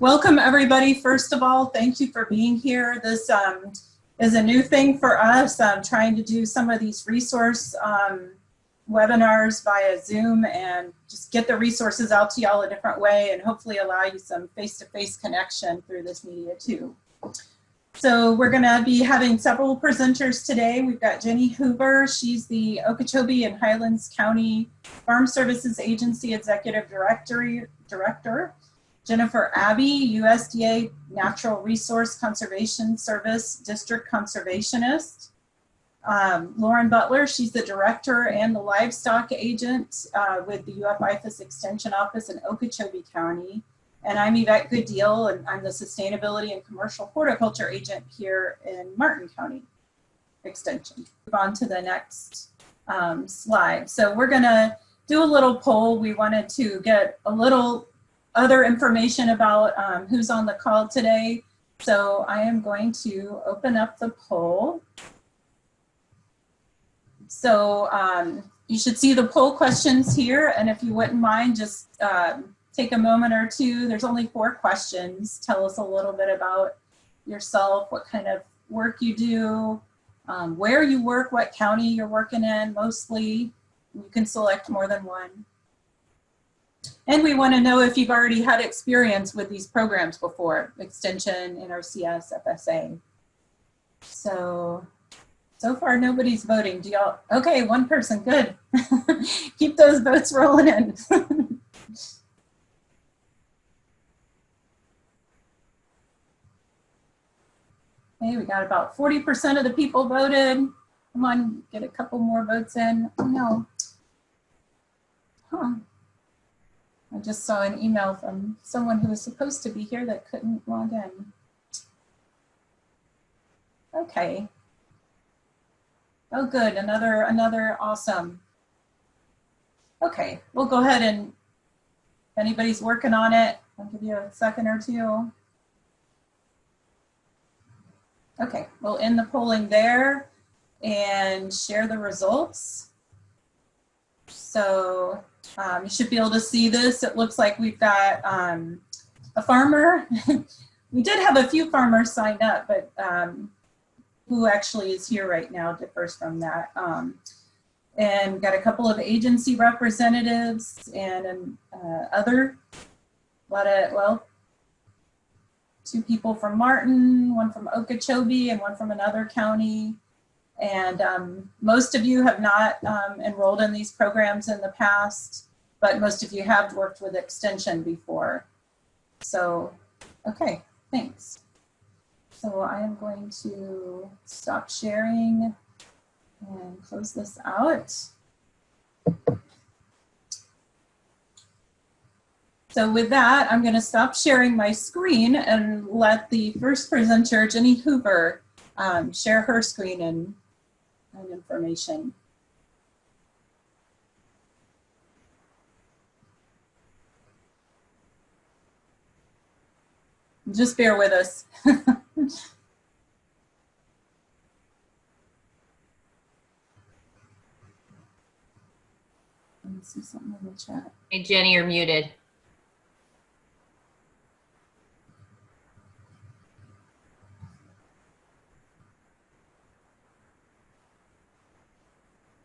Welcome everybody. First of all, thank you for being here. This is a new thing for us. I'm trying to do some of these resource webinars via Zoom and just get the resources out to y'all a different way and hopefully allow you some face-to-face connection through this media too. So we're gonna be having several presenters today. We've got Jenny Hoover. She's the Okeechobee and Highlands County Farm Services Agency Executive Director. Jennifer Abbey, USDA Natural Resource Conservation Service District Conservationist. Lauren Butler, she's the Director and the Livestock Agent with the IFAS Extension Office in Okeechobee County. And I'm Yvette Gooddeal, and I'm the Sustainability and Commercial Horticulture Agent here in Martin County Extension. Move on to the next slide. So we're gonna do a little poll. We wanted to get a little other information about who's on the call today. So I am going to open up the poll. So you should see the poll questions here. And if you wouldn't mind, just take a moment or two. There's only 4 questions. Tell us a little bit about yourself, what kind of work you do, where you work, what county you're working in mostly. You can select more than one. And we want to know if you've already had experience with these programs before, Extension, NRCS, FSA. So far nobody's voting. Do y'all? Okay, one person, good. Keep those votes rolling in. Okay, we got about 40% of the people voted. Come on, get a couple more votes in. Oh no. Huh. I just saw an email from someone who was supposed to be here that couldn't log in. Okay. Oh, good. Another awesome. Okay, we'll go ahead and if anybody's working on it, I'll give you a second or two. Okay, we'll end the polling there and share the results. So you should be able to see this. It looks like we've got a farmer. We did have a few farmers sign up, but who actually is here right now differs from that. And we've got a couple of agency representatives and other, well, 2 people from Martin, 1 from Okeechobee, and 1 from another county. And most of you have not enrolled in these programs in the past, but most of you have worked with Extension before. So, okay, thanks. So I am going to stop sharing and close this out. So with that, I'm going to stop sharing my screen and let the first presenter, Jenny Hoover, share her screen and information. Just bear with us. Let me see something in the chat. Hey, Jenny, you're muted.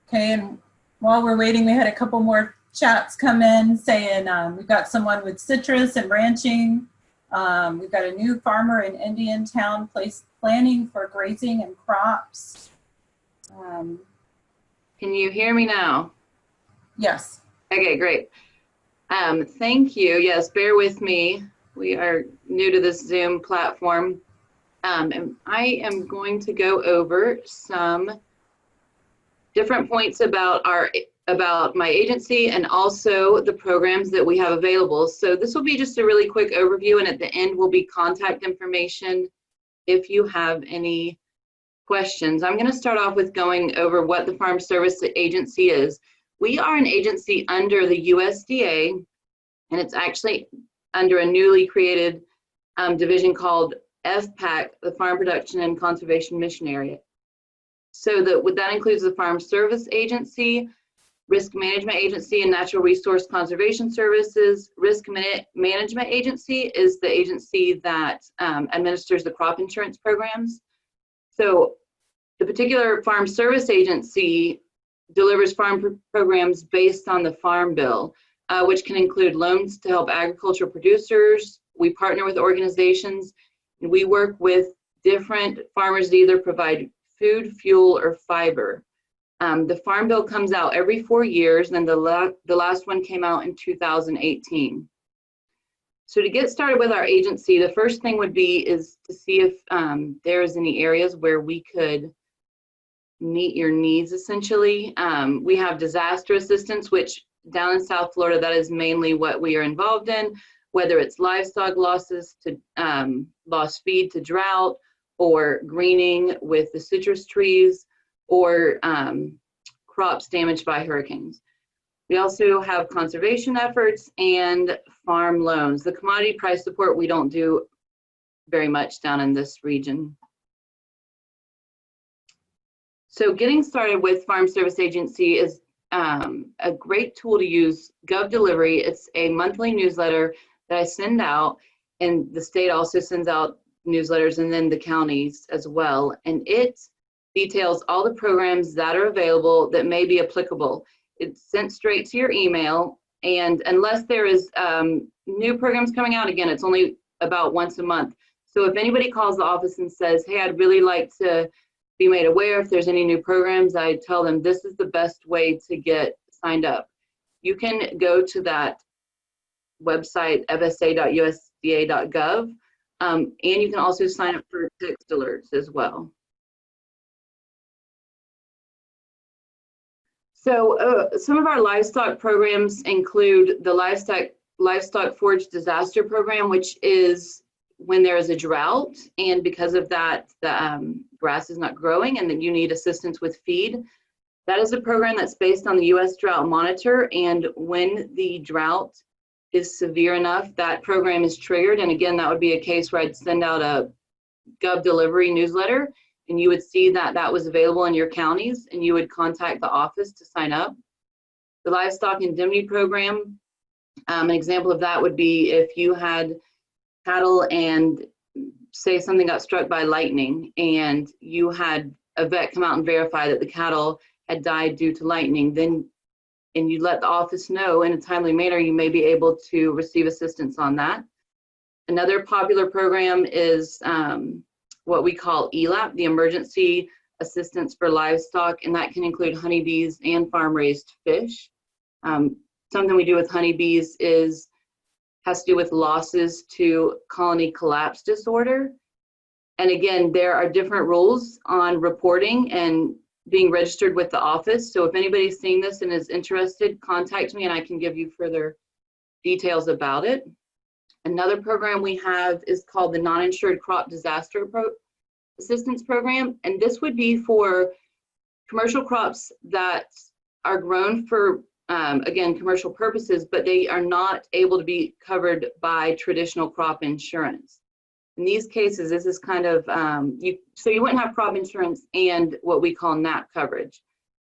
Okay, and while we're waiting, we had a couple more chats come in saying we've got someone with citrus and ranching. We've got a new farmer in Indiantown planning for grazing and crops. Can you hear me now? Yes. Okay, great. Thank you. Yes, bear with me. We are new to this Zoom platform. And I am going to go over some different points about my agency and also the programs that we have available. So this will be just a really quick overview, and at the end will be contact information if you have any questions. I'm going to start off with going over what the Farm Service Agency is. We are an agency under the USDA, and it's actually under a newly created division called FPAC, the Farm Production and Conservation Mission Area. So that includes the Farm Service Agency, Risk Management Agency and Natural Resource Conservation Services. Risk Management Agency is the agency that administers the crop insurance programs. So the particular Farm Service Agency delivers farm programs based on the Farm Bill, which can include loans to help agricultural producers. We partner with organizations, and we work with different farmers to either provide food, fuel, or fiber. The Farm Bill comes out every 4 years, and the last one came out in 2018. So to get started with our agency, the first thing would be is to see if there's any areas where we could meet your needs, essentially. We have disaster assistance, which down in South Florida, that is mainly what we are involved in, whether it's livestock losses to lost feed to drought, or greening with the citrus trees, or crops damaged by hurricanes. We also have conservation efforts and farm loans. The commodity price support we don't do very much down in this region. So getting started with Farm Service Agency is a great tool to use. Gov Delivery, it's a monthly newsletter that I send out, and the state also sends out newsletters, and then the counties as well. And it details all the programs that are available that may be applicable. It's sent straight to your email, and unless there is new programs coming out, again, it's only about once a month. So if anybody calls the office and says, hey, I'd really like to be made aware if there's any new programs, I tell them this is the best way to get signed up. You can go to that website, fsa.usda.gov, and you can also sign up for text alerts as well. So some of our livestock programs include the Livestock Forage Disaster Program, which is when there is a drought, and because of that, the grass is not growing and then you need assistance with feed. That is a program that's based on the U.S. Drought Monitor, and when the drought is severe enough, that program is triggered. And again, that would be a case where I'd send out a Gov Delivery newsletter, and you would see that that was available in your counties, and you would contact the office to sign up. The Livestock Indemnity Program, an example of that would be if you had cattle and say something got struck by lightning, and you had a vet come out and verify that the cattle had died due to lightning, then and you let the office know in a timely manner, you may be able to receive assistance on that. Another popular program is what we call ELAP, the Emergency Assistance for Livestock, and that can include honeybees and farm-raised fish. Something we do with honeybees has to do with losses to colony collapse disorder. And again, there are different rules on reporting and being registered with the office. So if anybody's seeing this and is interested, contact me and I can give you further details about it. Another program we have is called the Non-Insured Crop Disaster Assistance Program. And this would be for commercial crops that are grown for, again, commercial purposes, but they are not able to be covered by traditional crop insurance. In these cases, this is kind of, so you wouldn't have crop insurance and what we call NAP coverage.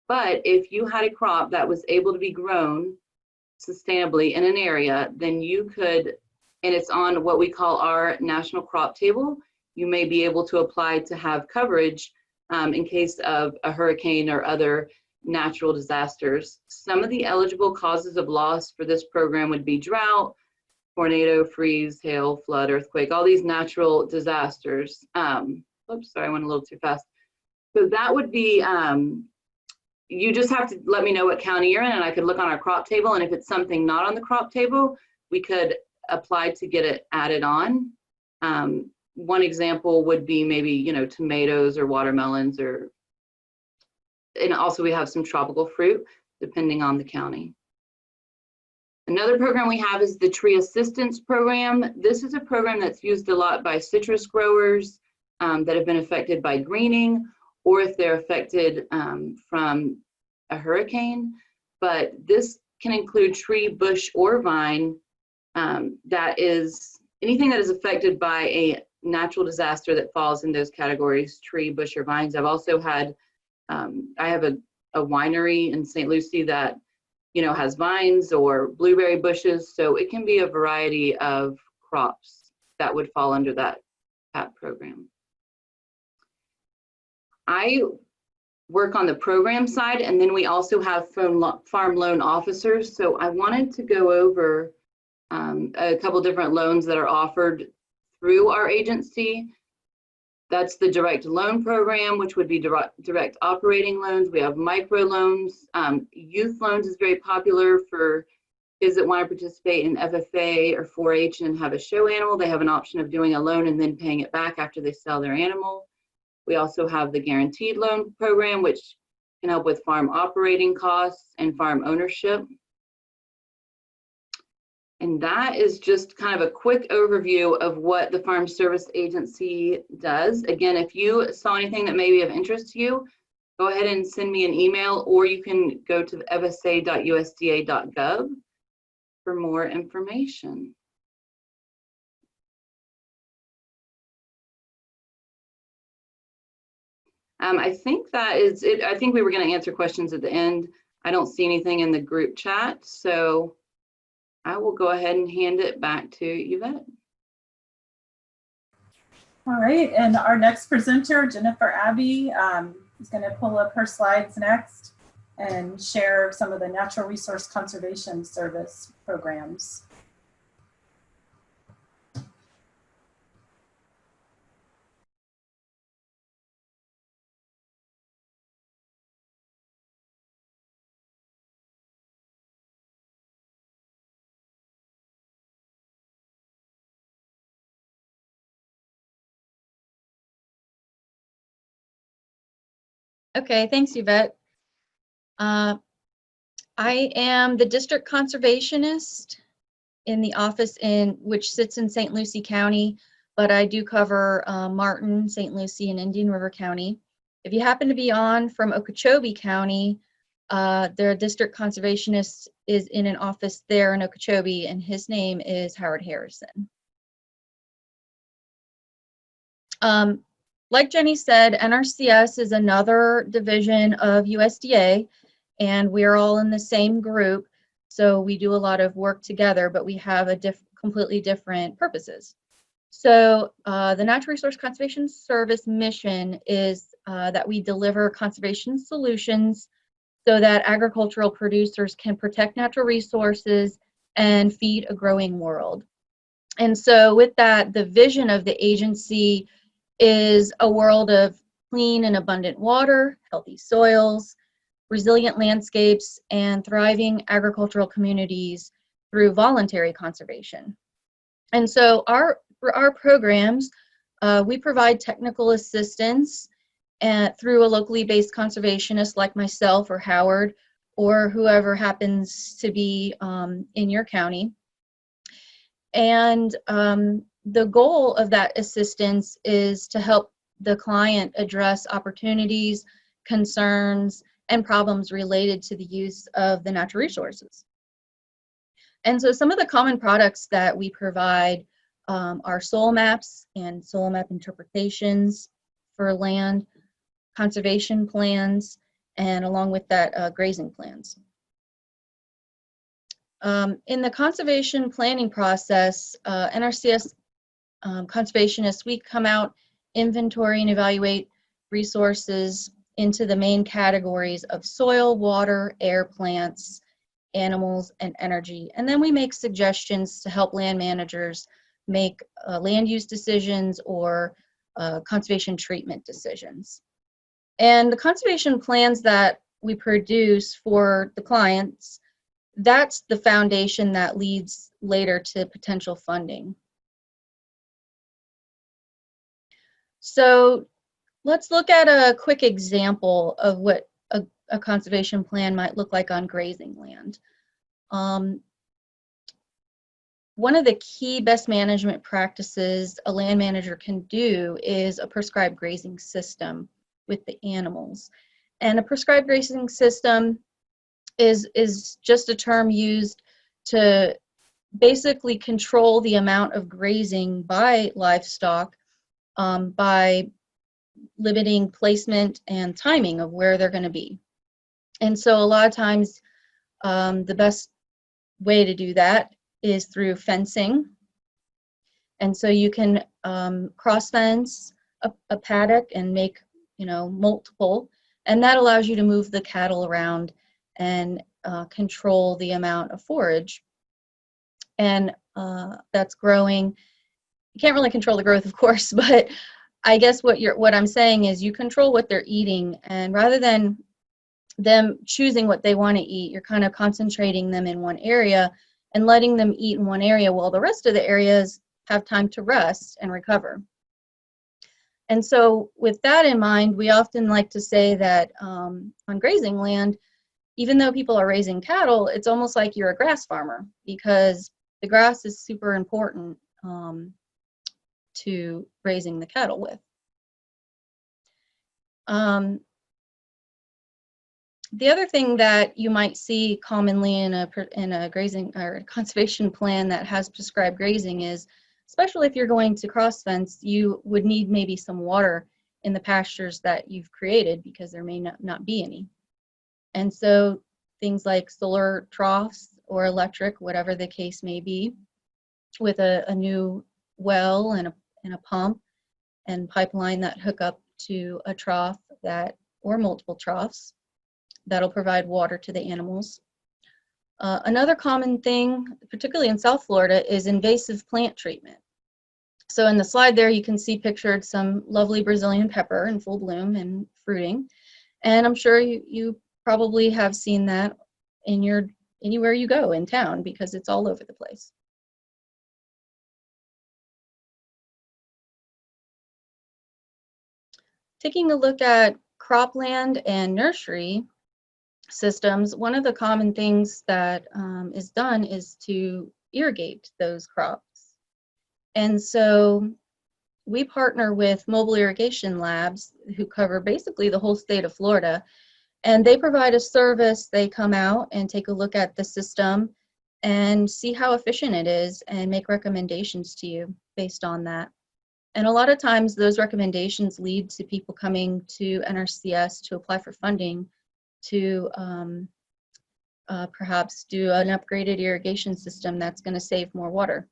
But if you had a crop that was able to be grown sustainably in an area, then you could, and it's on what we call our national crop table, you may be able to apply to have coverage in case of a hurricane or other natural disasters. Some of the eligible causes of loss for this program would be drought, tornado, freeze, hail, flood, earthquake, all these natural disasters. Oops, sorry, I went a little too fast. So that would be, you just have to let me know what county you're in, and I could look on our crop table, and if it's something not on the crop table, we could apply to get it added on. One example would be maybe, you know, tomatoes or watermelons, or, and also we have some tropical fruit, depending on the county. Another program we have is the Tree Assistance Program. This is a program that's used a lot by citrus growers that have been affected by greening, or if they're affected from a hurricane. But this can include tree, bush, or vine. That is anything that is affected by a natural disaster that falls in those categories, tree, bush, or vines. I've also had, I have a winery in St. Lucie that has vines or blueberry bushes. So it can be a variety of crops that would fall under that PAP program. I work on the program side, and then we also have farm loan officers. So I wanted to go over a couple different loans that are offered through our agency. That's the direct loan program, which would be direct operating loans. We have micro loans. Youth loans is very popular for kids that want to participate in FFA or 4-H and have a show animal. They have an option of doing a loan and then paying it back after they sell their animal. We also have the guaranteed loan program, which can help with farm operating costs and farm ownership. And that is just kind of a quick overview of what the Farm Service Agency does. Again, if you saw anything that may be of interest to you, go ahead and send me an email, or you can go to fsa.usda.gov for more information. I think that is it. I think we were going to answer questions at the end. I don't see anything in the group chat, so I will go ahead and hand it back to Yvette. All right, and our next presenter, Jennifer Abbey, is going to pull up her slides next and share some of the Natural Resource Conservation Service programs. Okay, thanks, Yvette. I am the district conservationist in the office which sits in St. Lucie County, but I do cover Martin, St. Lucie, and Indian River County. If you happen to be on from Okeechobee County, their district conservationist is in an office there in Okeechobee, and his name is Howard Harrison. Like Jenny said, NRCS is another division of USDA, and we're all in the same group. So we do a lot of work together, but we have completely different purposes. So the Natural Resource Conservation Service mission is that we deliver conservation solutions so that agricultural producers can protect natural resources and feed a growing world. And so with that, the vision of the agency is a world of clean and abundant water, healthy soils, resilient landscapes, and thriving agricultural communities through voluntary conservation. And so for our programs, we provide technical assistance through a locally based conservationist like myself or Howard or whoever happens to be in your county. And the goal of that assistance is to help the client address opportunities, concerns, and problems related to the use of the natural resources. And so some of the common products that we provide are soil maps and soil map interpretations for land, conservation plans, and along with that, grazing plans. In the conservation planning process, NRCS conservationists, we come out, inventory, and evaluate resources into the main categories of soil, water, air, plants, animals, and energy. And then we make suggestions to help land managers make land use decisions or conservation treatment decisions. And the conservation plans that we produce for the clients, that's the foundation that leads later to potential funding. So let's look at a quick example of what a conservation plan might look like on grazing land. One of the key best management practices a land manager can do is a prescribed grazing system with the animals. And a prescribed grazing system is just a term used to basically control the amount of grazing by livestock by limiting placement and timing of where they're going to be. And so a lot of times The best way to do that is through fencing. And so you can cross fence a paddock and make, multiple, and that allows you to move the cattle around and control the amount of forage. And that's growing. You can't really control the growth, of course, but I guess what I'm saying is you control what they're eating, and rather than them choosing what they want to eat, you're kind of concentrating them in one area and letting them eat in one area while the rest of the areas have time to rest and recover. And so with that in mind, we often like to say that on grazing land, even though people are raising cattle, it's almost like you're a grass farmer, because the grass is super important to raising the cattle with. The other thing that you might see commonly in a grazing or conservation plan that has prescribed grazing is, especially if you're going to cross fence, you would need maybe some water in the pastures that you've created because there may not be any. And so things like solar troughs or electric, whatever the case may be, with a new well and a pump and pipeline that hook up to a trough or multiple troughs, that'll provide water to the animals. Another common thing, particularly in South Florida, is invasive plant treatment. So in the slide there, you can see pictured some lovely Brazilian pepper in full bloom and fruiting. And I'm sure you probably have seen that anywhere you go in town, because it's all over the place. Taking a look at cropland and nursery systems, one of the common things that is done is to irrigate those crops. And so we partner with mobile irrigation labs who cover basically the whole state of Florida, and they provide a service. They come out and take a look at the system and see how efficient it is and make recommendations to you based on that. And a lot of times those recommendations lead to people coming to NRCS to apply for funding to perhaps do an upgraded irrigation system that's going to save more water.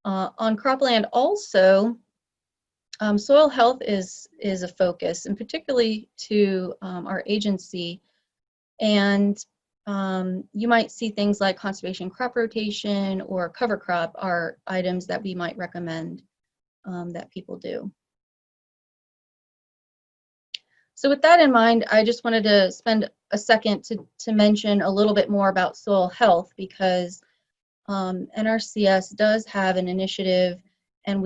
On cropland also, soil health is a focus, and particularly to our agency. And you might see things like conservation crop rotation or cover crop are items that we might recommend that people do. So with that in mind, I just wanted to spend a second to mention a little bit more about soil health, because NRCS does have an initiative, and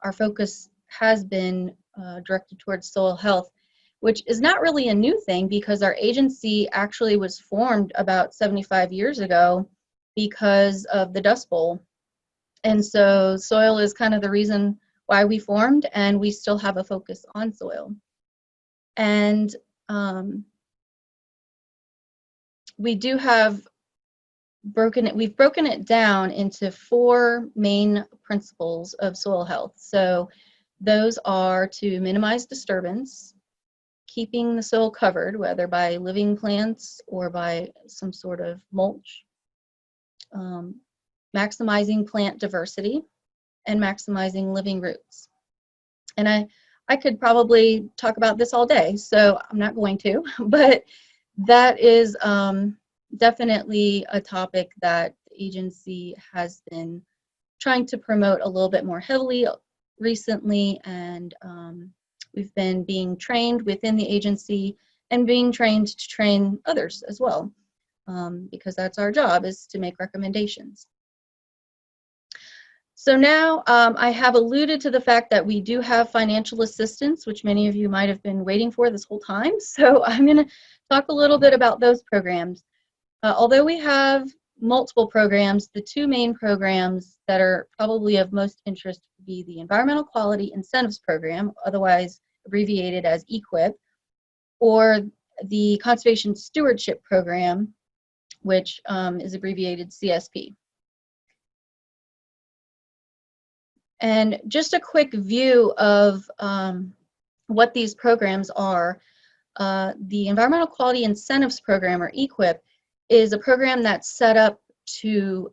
our focus has been directed towards soil health, which is not really a new thing, because our agency actually was formed about 75 years ago because of the Dust Bowl. And so soil is kind of the reason why we formed, and we still have a focus on soil. And we've broken it down into 4 main principles of soil health. So those are to minimize disturbance, keeping the soil covered, whether by living plants or by some sort of mulch, maximizing plant diversity, and maximizing living roots. And I could probably talk about this all day, so I'm not going to, but that is definitely a topic that the agency has been trying to promote a little bit more heavily recently, and we've been being trained within the agency and being trained to train others as well, because that's our job, is to make recommendations. So now I have alluded to the fact that we do have financial assistance, which many of you might have been waiting for this whole time. So I'm going to talk a little bit about those programs. Although we have multiple programs, the 2 main programs that are probably of most interest would be the Environmental Quality Incentives Program, otherwise abbreviated as EQIP, or the Conservation Stewardship Program, which is abbreviated CSP. And just a quick view of what these programs are. The Environmental Quality Incentives Program, or EQIP, is a program that's set up to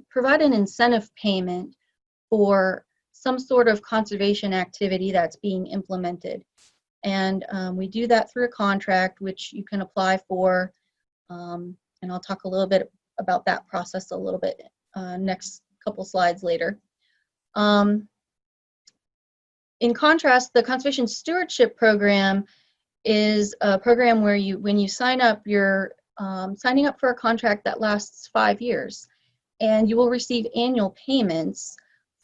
provide an incentive payment for some sort of conservation activity that's being implemented. And we do that through a contract, which you can apply for. And I'll talk a little bit about that process a little bit next couple slides later. In contrast, the Conservation Stewardship Program is a program where when you sign up, you're signing up for a contract that lasts 5 years, and you will receive annual payments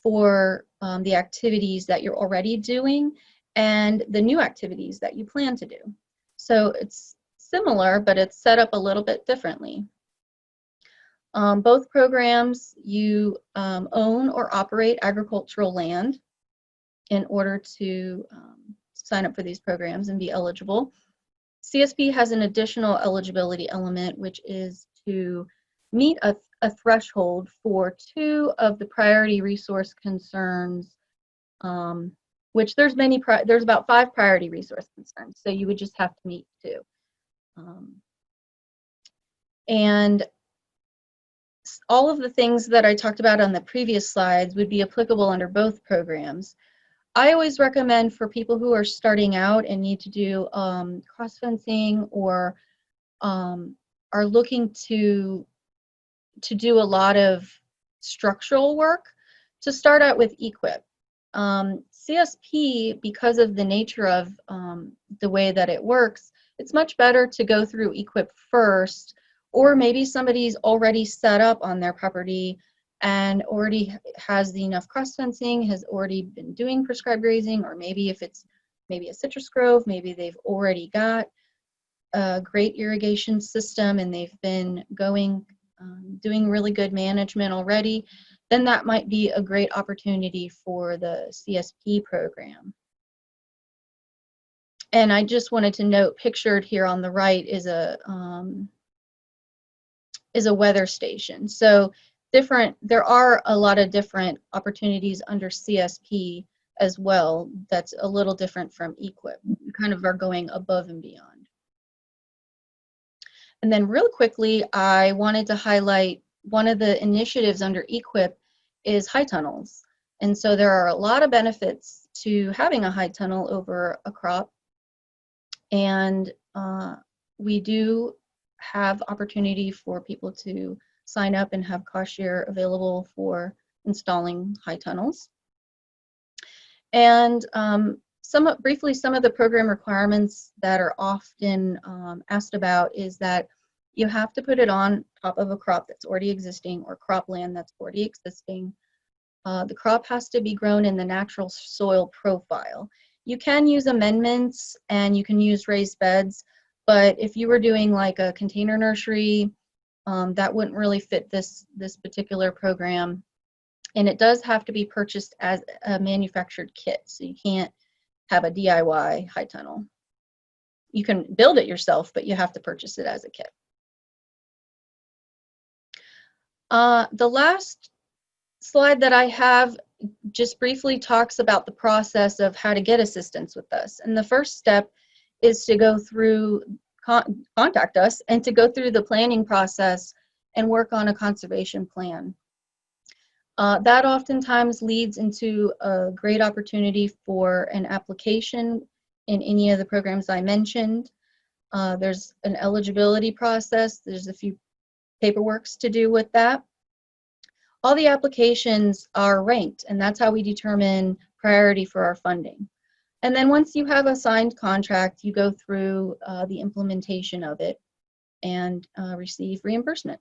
for the activities that you're already doing and the new activities that you plan to do. So it's similar, but it's set up a little bit differently. Both programs, you own or operate agricultural land in order to sign up for these programs and be eligible. CSP has an additional eligibility element, which is to meet a threshold for 2 of the priority resource concerns, which there's about 5 priority resource concerns, so you would just have to meet 2. And all of the things that I talked about on the previous slides would be applicable under both programs. I always recommend for people who are starting out and need to do cross-fencing or are looking to do a lot of structural work to start out with EQIP. CSP, because of the nature of the way that it works, it's much better to go through EQIP first, or maybe somebody's already set up on their property and already has enough cross-fencing, has already been doing prescribed grazing, or maybe if it's maybe a citrus grove, maybe they've already got a great irrigation system and they've been going, doing really good management already, then that might be a great opportunity for the CSP program. And I just wanted to note, pictured here on the right is a weather station. So there are a lot of different opportunities under CSP as well that's a little different from EQIP. You kind of are going above and beyond. And then real quickly, I wanted to highlight one of the initiatives under EQIP is high tunnels. And so there are a lot of benefits to having a high tunnel over a crop. And we do have opportunity for people to sign up and have cost share available for installing high tunnels. And briefly, some of the program requirements that are often asked about is that you have to put it on top of a crop that's already existing or cropland that's already existing. The crop has to be grown in the natural soil profile. You can use amendments and you can use raised beds, but if you were doing like a container nursery, that wouldn't really fit this particular program. And it does have to be purchased as a manufactured kit, so you can't have a DIY high tunnel. You can build it yourself, but you have to purchase it as a kit. The last slide that I have just briefly talks about the process of how to get assistance with this. And the first step is to go through, contact us and to go through the planning process and work on a conservation plan. That oftentimes leads into a great opportunity for an application in any of the programs I mentioned. There's an eligibility process. There's a few paperworks to do with that. All the applications are ranked, and that's how we determine priority for our funding. And then once you have a signed contract, you go through the implementation of it and receive reimbursement.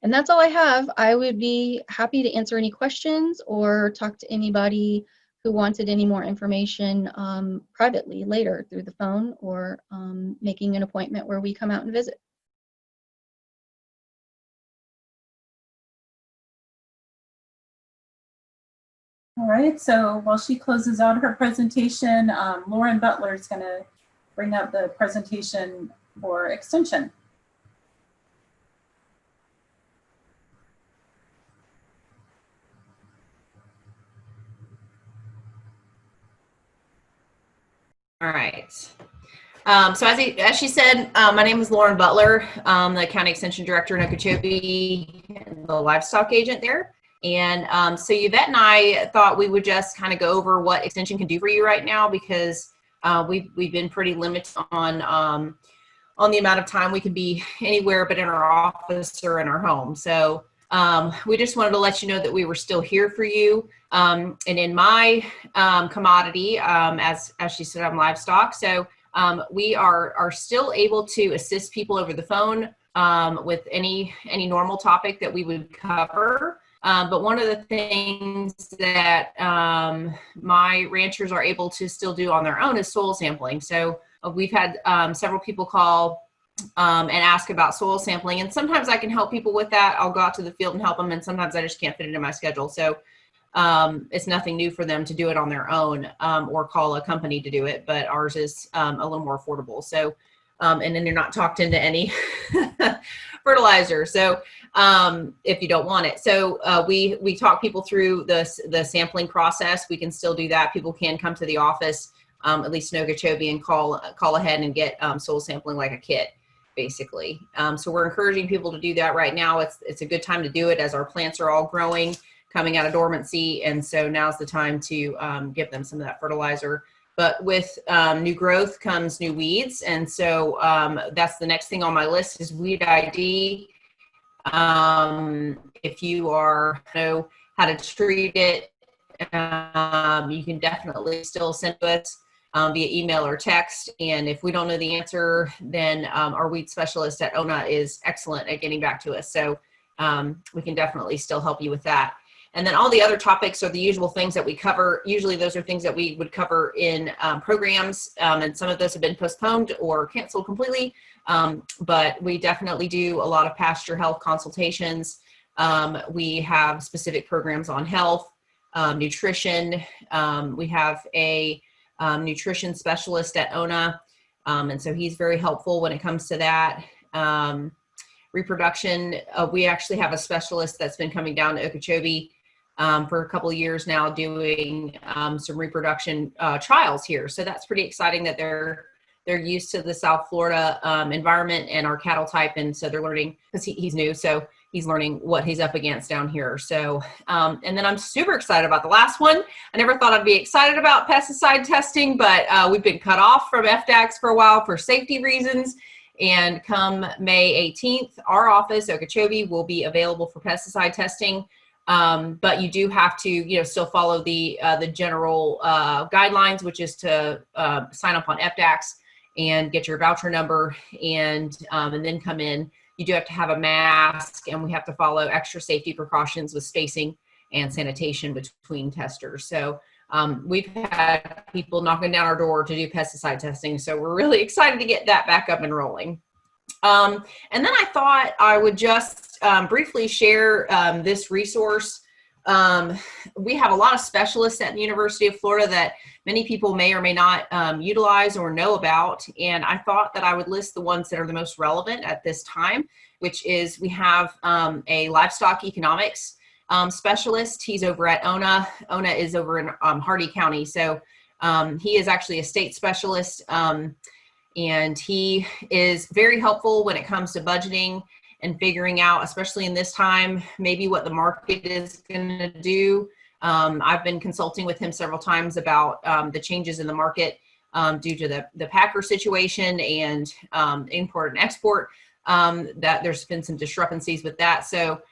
And that's all I have. I would be happy to answer any questions or talk to anybody who wanted any more information privately later through the phone or making an appointment where we come out and visit. All right, so while she closes out her presentation, Lauren Butler is going to bring up the presentation for Extension. All right. So as she said, my name is Lauren Butler. I'm the County Extension Director in Okeechobee, and the livestock agent there. And so Yvette and I thought we would just kind of go over what Extension can do for you right now, because we've been pretty limited on the amount of time we can be anywhere but in our office or in our home. So we just wanted to let you know that we were still here for you. And in my commodity, as she said, I'm livestock. So we are still able to assist people over the phone with any normal topic that we would cover. But one of the things that my ranchers are able to still do on their own is soil sampling. So we've had several people call and ask about soil sampling, and sometimes I can help people with that. I'll go out to the field and help them, and sometimes I just can't fit it in my schedule. So it's nothing new for them to do it on their own or call a company to do it, but ours is a little more affordable. So, and then you're not talked into any fertilizer. So if you don't want it. So we talk people through the sampling process. We can still do that. People can come to the office, at least in Okeechobee, and call ahead and get soil sampling like a kit, basically. So we're encouraging people to do that right now. It's a good time to do it as our plants are all growing, coming out of dormancy. And so now's the time to give them some of that fertilizer. But with new growth comes new weeds. And so that's the next thing on my list is weed ID. If you know how to treat it, you can definitely still send to us via email or text. And if we don't know the answer, then our weed specialist at ONA is excellent at getting back to us. So we can definitely still help you with that. And then all the other topics are the usual things that we cover. Usually those are things that we would cover in programs, and some of those have been postponed or canceled completely. But we definitely do a lot of pasture health consultations. We have specific programs on health, nutrition. We have a nutrition specialist at ONA, and so he's very helpful when it comes to that. Reproduction, we actually have a specialist that's been coming down to Okeechobee for a couple of years now, doing some reproduction trials here. So that's pretty exciting that they're used to the South Florida environment and our cattle type, and so they're learning, because he's new, so he's learning what he's up against down here. So, and then I'm super excited about the last one. I never thought I'd be excited about pesticide testing, but we've been cut off from FDACS for a while for safety reasons. And come May 18th, our office, Okeechobee, will be available for pesticide testing. But you do have to, still follow the general guidelines, which is to sign up on FDACS and get your voucher number, and then come in. You do have to have a mask, and we have to follow extra safety precautions with spacing and sanitation between testers. So we've had people knocking down our door to do pesticide testing. So we're really excited to get that back up and rolling. And then I thought I would just briefly share this resource. We have a lot of specialists at the University of Florida that many people may or may not utilize or know about. And I thought that I would list the ones that are the most relevant at this time, which is we have a livestock economics specialist. He's over at ONA. ONA is over in Hardee County. So he is actually a state specialist, and he is very helpful when it comes to budgeting and figuring out, especially in this time, maybe what the market is going to do. I've been consulting with him several times about the changes in the market due to the packer situation and import and export, that there's been some discrepancies with that. So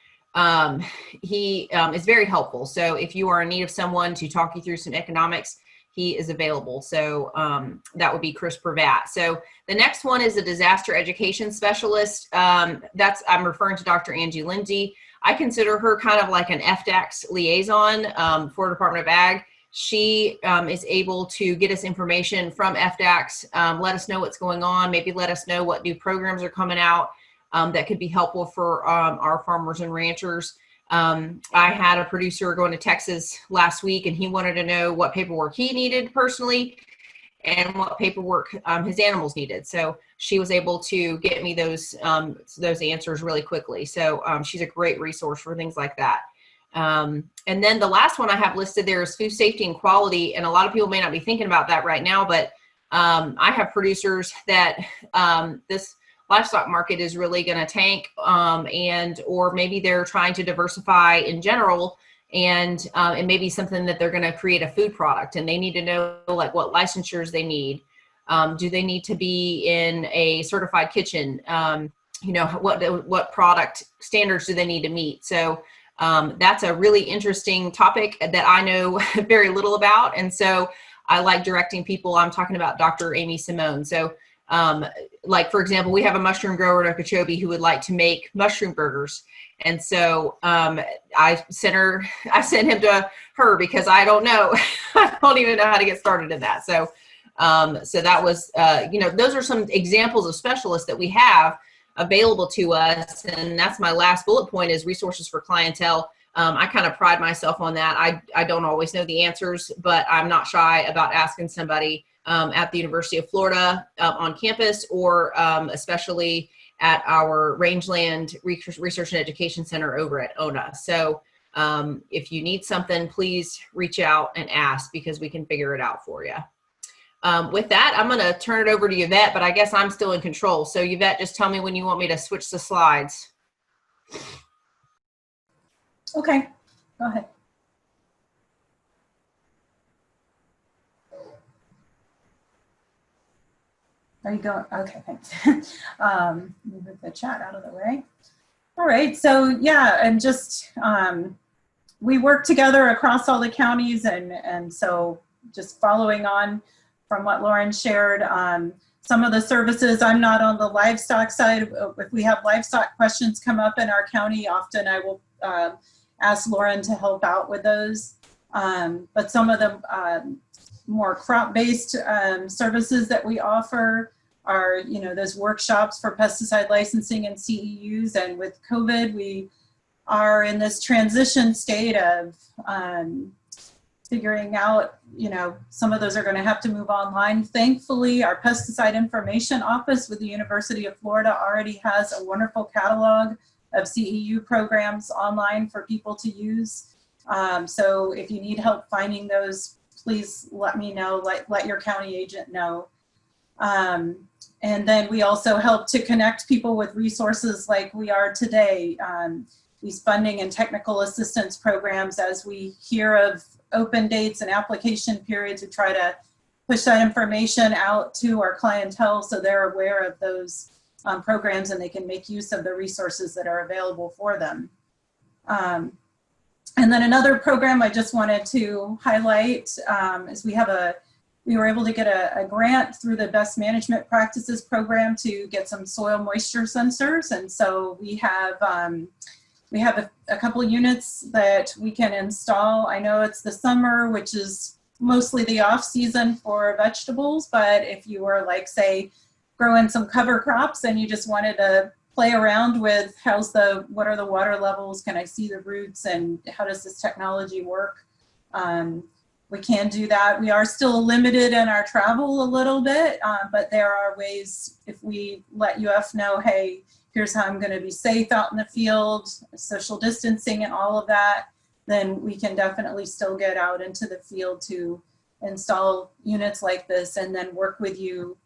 he is very helpful. So if you are in need of someone to talk you through some economics, he is available. So that would be Chris Pravat. So the next one is a disaster education specialist. I'm referring to Dr. Angie Lindsay. I consider her kind of like an FDACS liaison for Department of Ag. She is able to get us information from FDACS, let us know what's going on, maybe let us know what new programs are coming out that could be helpful for our farmers and ranchers. I had a producer going to Texas last week, and he wanted to know what paperwork he needed personally and what paperwork his animals needed. So she was able to get me those answers really quickly. So she's a great resource for things like that. And then the last one I have listed there is food safety and quality. And a lot of people may not be thinking about that right now, but I have producers that this livestock market is really going to tank, or maybe they're trying to diversify in general, and it may be something that they're going to create a food product, and they need to know like what licensures they need. Do they need to be in a certified kitchen? What product standards do they need to meet? So that's a really interesting topic that I know very little about. And so I like directing people. I'm talking about Dr. Amy Simone. So like, for example, we have a mushroom grower in Okeechobee who would like to make mushroom burgers. And so I sent him to her because I don't know. I don't even know how to get started in that. So that was, those are some examples of specialists that we have available to us. And that's my last bullet point, is resources for clientele. I kind of pride myself on that. I don't always know the answers, but I'm not shy about asking somebody at the University of Florida on campus, or especially at our Rangeland Research and Education Center over at ONA. So if you need something, please reach out and ask, because we can figure it out for you. With that, I'm going to turn it over to Yvette, but I guess I'm still in control. So Yvette, just tell me when you want me to switch the slides. Okay, go ahead. Are you going? Okay, thanks. Move the chat out of the way. All right, so yeah, and just we work together across all the counties, and so just following on from what Lauren shared, some of the services, I'm not on the livestock side. If we have livestock questions come up in our county, often I will ask Lauren to help out with those. But some of the more crop-based services that we offer are, those workshops for pesticide licensing and CEUs. And with COVID, we are in this transition state of figuring out, some of those are going to have to move online. Thankfully, our pesticide information office with the University of Florida already has a wonderful catalog of CEU programs online for people to use. So if you need help finding those, please let me know, let your county agent know. And then we also help to connect people with resources like we are today. These funding and technical assistance programs, as we hear of open dates and application periods, we try to push that information out to our clientele so they're aware of those programs and they can make use of the resources that are available for them. And then another program I just wanted to highlight is we were able to get a grant through the Best Management Practices program to get some soil moisture sensors. And so we have a couple of units that we can install. I know it's the summer, which is mostly the off season for vegetables, but if you were like, say, growing some cover crops and you just wanted to play around with what are the water levels, can I see the roots, and how does this technology work? We can do that. We are still limited in our travel a little bit, but there are ways, if we let UF know, hey, here's how I'm going to be safe out in the field, social distancing and all of that, then we can definitely still get out into the field to install units like this and then work with you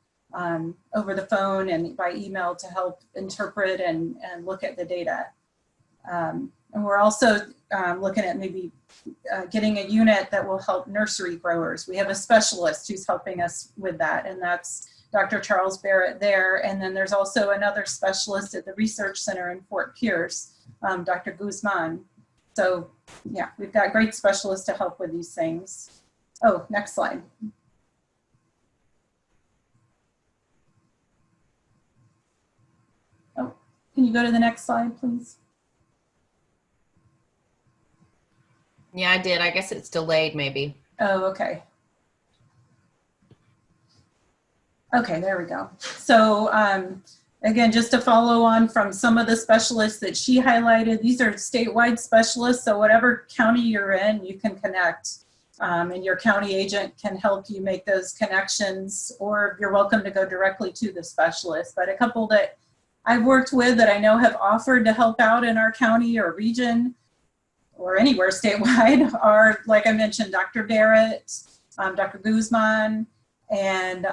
over the phone and by email to help interpret and look at the data. And we're also looking at maybe getting a unit that will help nursery growers. We have a specialist who's helping us with that, and that's Dr. Charles Barrett there. And then there's also another specialist at the Research Center in Fort Pierce, Dr. Guzman. So yeah, we've got great specialists to help with these things. Oh, next slide. Oh, can you go to the next slide, please? Yeah, I did. I guess it's delayed maybe. Oh, okay. Okay, there we go. So again, just to follow on from some of the specialists that she highlighted, these are statewide specialists. So whatever county you're in, you can connect. And your county agent can help you make those connections, or you're welcome to go directly to the specialist. But a couple that I've worked with that I know have offered to help out in our county or region or anywhere statewide are, like I mentioned, Dr. Barrett, Dr. Guzman, And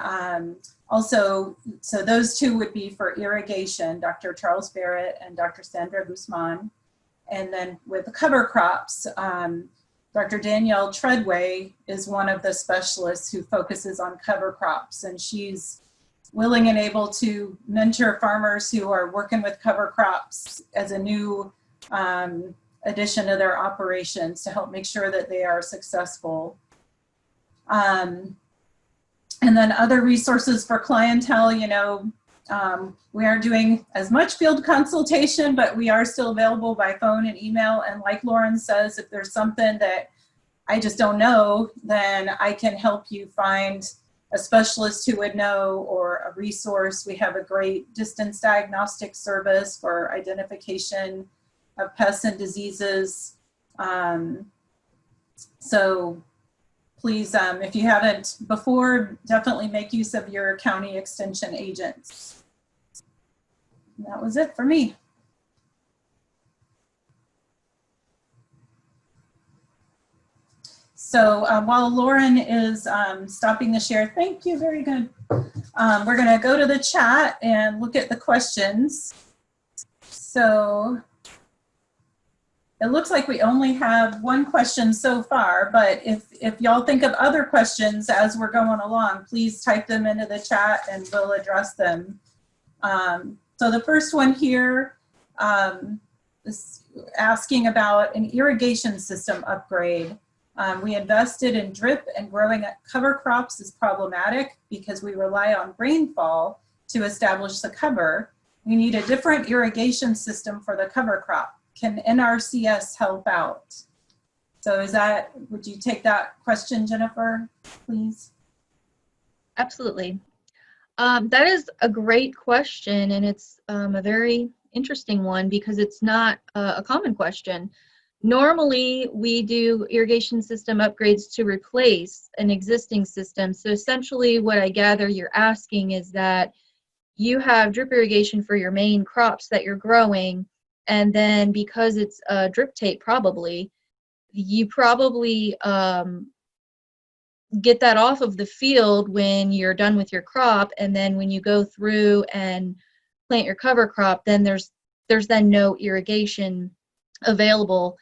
also, so those two would be for irrigation, Dr. Charles Barrett and Dr. Sandra Guzman. And then with the cover crops, Dr. Danielle Treadway is one of the specialists who focuses on cover crops, and she's willing and able to mentor farmers who are working with cover crops as a new addition to their operations to help make sure that they are successful. And then other resources for clientele, you know, we aren't doing as much field consultation, but we are still available by phone and email. And like Lauren says, if there's something that I just don't know, then I can help you find a specialist who would know, or a resource. We have a great distance diagnostic service for identification of pests and diseases. So please, if you haven't before, definitely make use of your county extension agents. And that was it for me. So while Lauren is stopping the share, thank you, very good. We're gonna go to the chat and look at the questions. So it looks like we only have one question so far, but if y'all think of other questions as we're going along, please type them into the chat and we'll address them. So the first one here is asking about an irrigation system upgrade. We invested in drip, and growing cover crops is problematic because we rely on rainfall to establish the cover. We need a different irrigation system for the cover crop. Can NRCS help out? So is that, would you take that question, Jennifer, please? Absolutely. That is a great question, and it's a very interesting one because it's not a common question. Normally, we do irrigation system upgrades to replace an existing system. So essentially what I gather you're asking is that you have drip irrigation for your main crops that you're growing, and then because it's drip tape probably, you probably get that off of the field when you're done with your crop, and then when you go through and plant your cover crop, then there's then no irrigation available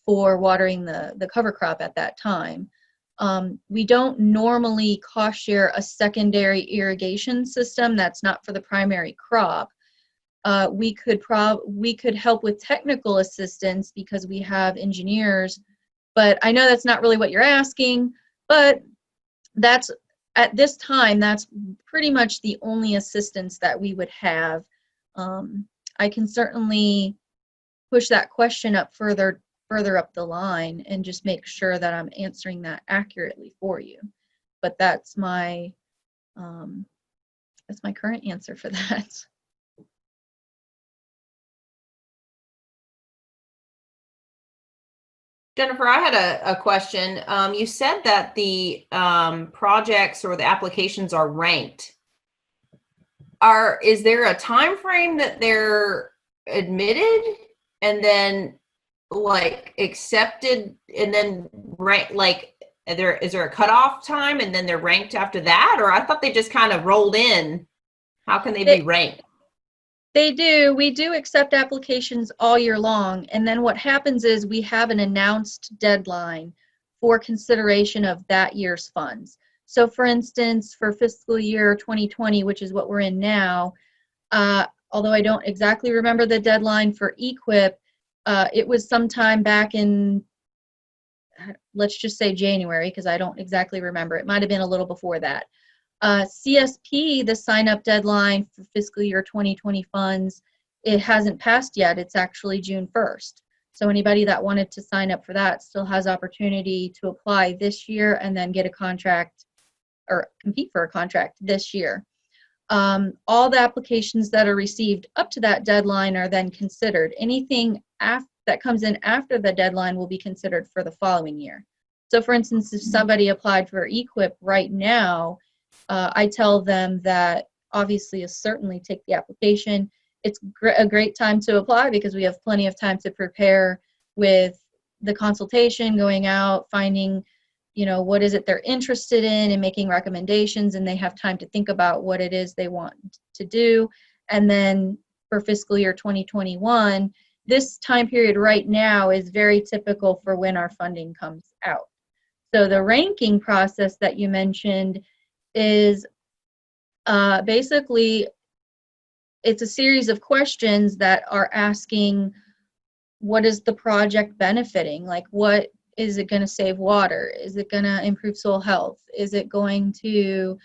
for watering the cover crop at that time. We don't normally cost share a secondary irrigation system that's not for the primary crop. We could help with technical assistance because we have engineers, but I know that's not really what you're asking, but that's, at this time, that's pretty much the only assistance that we would have. I can certainly push that question up further up the line and just make sure that I'm answering that accurately for you. But that's my current answer for that. Jennifer, I had a question. You said that the projects or the applications are ranked. Is there a time frame that they're admitted and then like accepted and then ranked? Like, is there a cutoff time and then they're ranked after that? Or I thought they just kind of rolled in. How can they be ranked? They do. We do accept applications all year long. And then what happens is we have an announced deadline for consideration of that year's funds. So for instance, for fiscal year 2020, which is what we're in now, although I don't exactly remember the deadline for EQIP, it was sometime back in, let's just say January, because I don't exactly remember. It might have been a little before that. CSP, the sign-up deadline for fiscal year 2020 funds, it hasn't passed yet. It's actually June 1st. So anybody that wanted to sign up for that still has opportunity to apply this year and then get a contract or compete for a contract this year. All the applications that are received up to that deadline are then considered. Anything that comes in after the deadline will be considered for the following year. So for instance, if somebody applied for EQIP right now, I tell them that obviously certainly take the application. It's a great time to apply because we have plenty of time to prepare with the consultation, going out, finding you know, what is it they're interested in and making recommendations, and they have time to think about what it is they want to do. And then for fiscal year 2021, this time period right now is very typical for when our funding comes out. So the ranking process that you mentioned is basically, it's a series of questions that are asking, what is the project benefiting? Like, what is it going to save water? Is it going to improve soil health? Is it going to,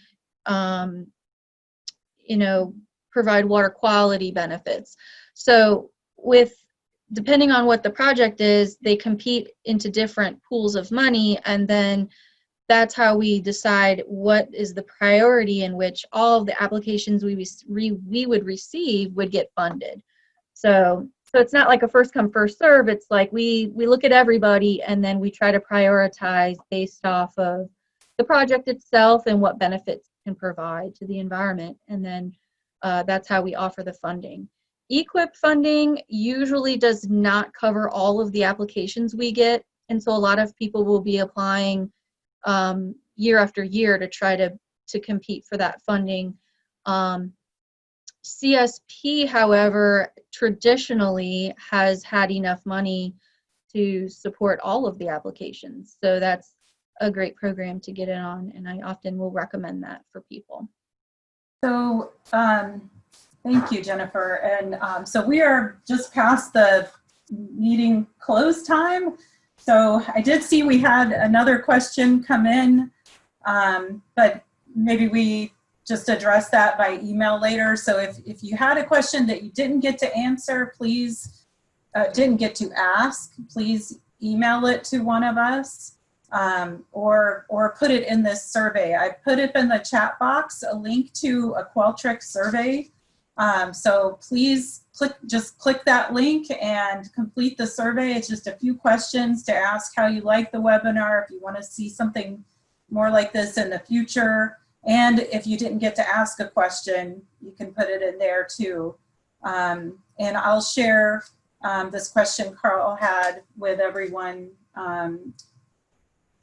you know, provide water quality benefits? So depending on what the project is, they compete into different pools of money, and then that's how we decide what is the priority in which all of the applications we would receive would get funded. So it's not like a first come, first serve. It's like we look at everybody, and then we try to prioritize based off of the project itself and what benefits it can provide to the environment. And then that's how we offer the funding. EQIP funding usually does not cover all of the applications we get. And so a lot of people will be applying year after year to try to compete for that funding. CSP, however, traditionally has had enough money to support all of the applications. So that's a great program to get in on, and I often will recommend that for people. So thank you, Jennifer. And so we are just past the meeting close time. So I did see we had another question come in, but maybe we just address that by email later. So if you had a question that you didn't get to answer, please, didn't get to ask, please email it to one of us, or put it in this survey. I put it in the chat box, a link to a Qualtrics survey. So please just click that link and complete the survey. It's just a few questions to ask how you like the webinar, if you want to see something more like this in the future. And if you didn't get to ask a question, you can put it in there too. And I'll share this question Carl had with everyone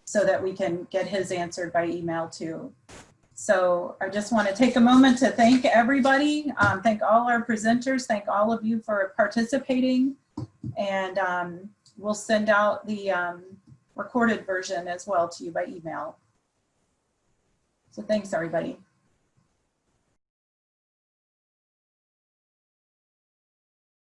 so that we can get his answered by email too. So I just want to take a moment to thank everybody, thank all our presenters, thank all of you for participating, and we'll send out the recorded version as well to you by email. So thanks, everybody.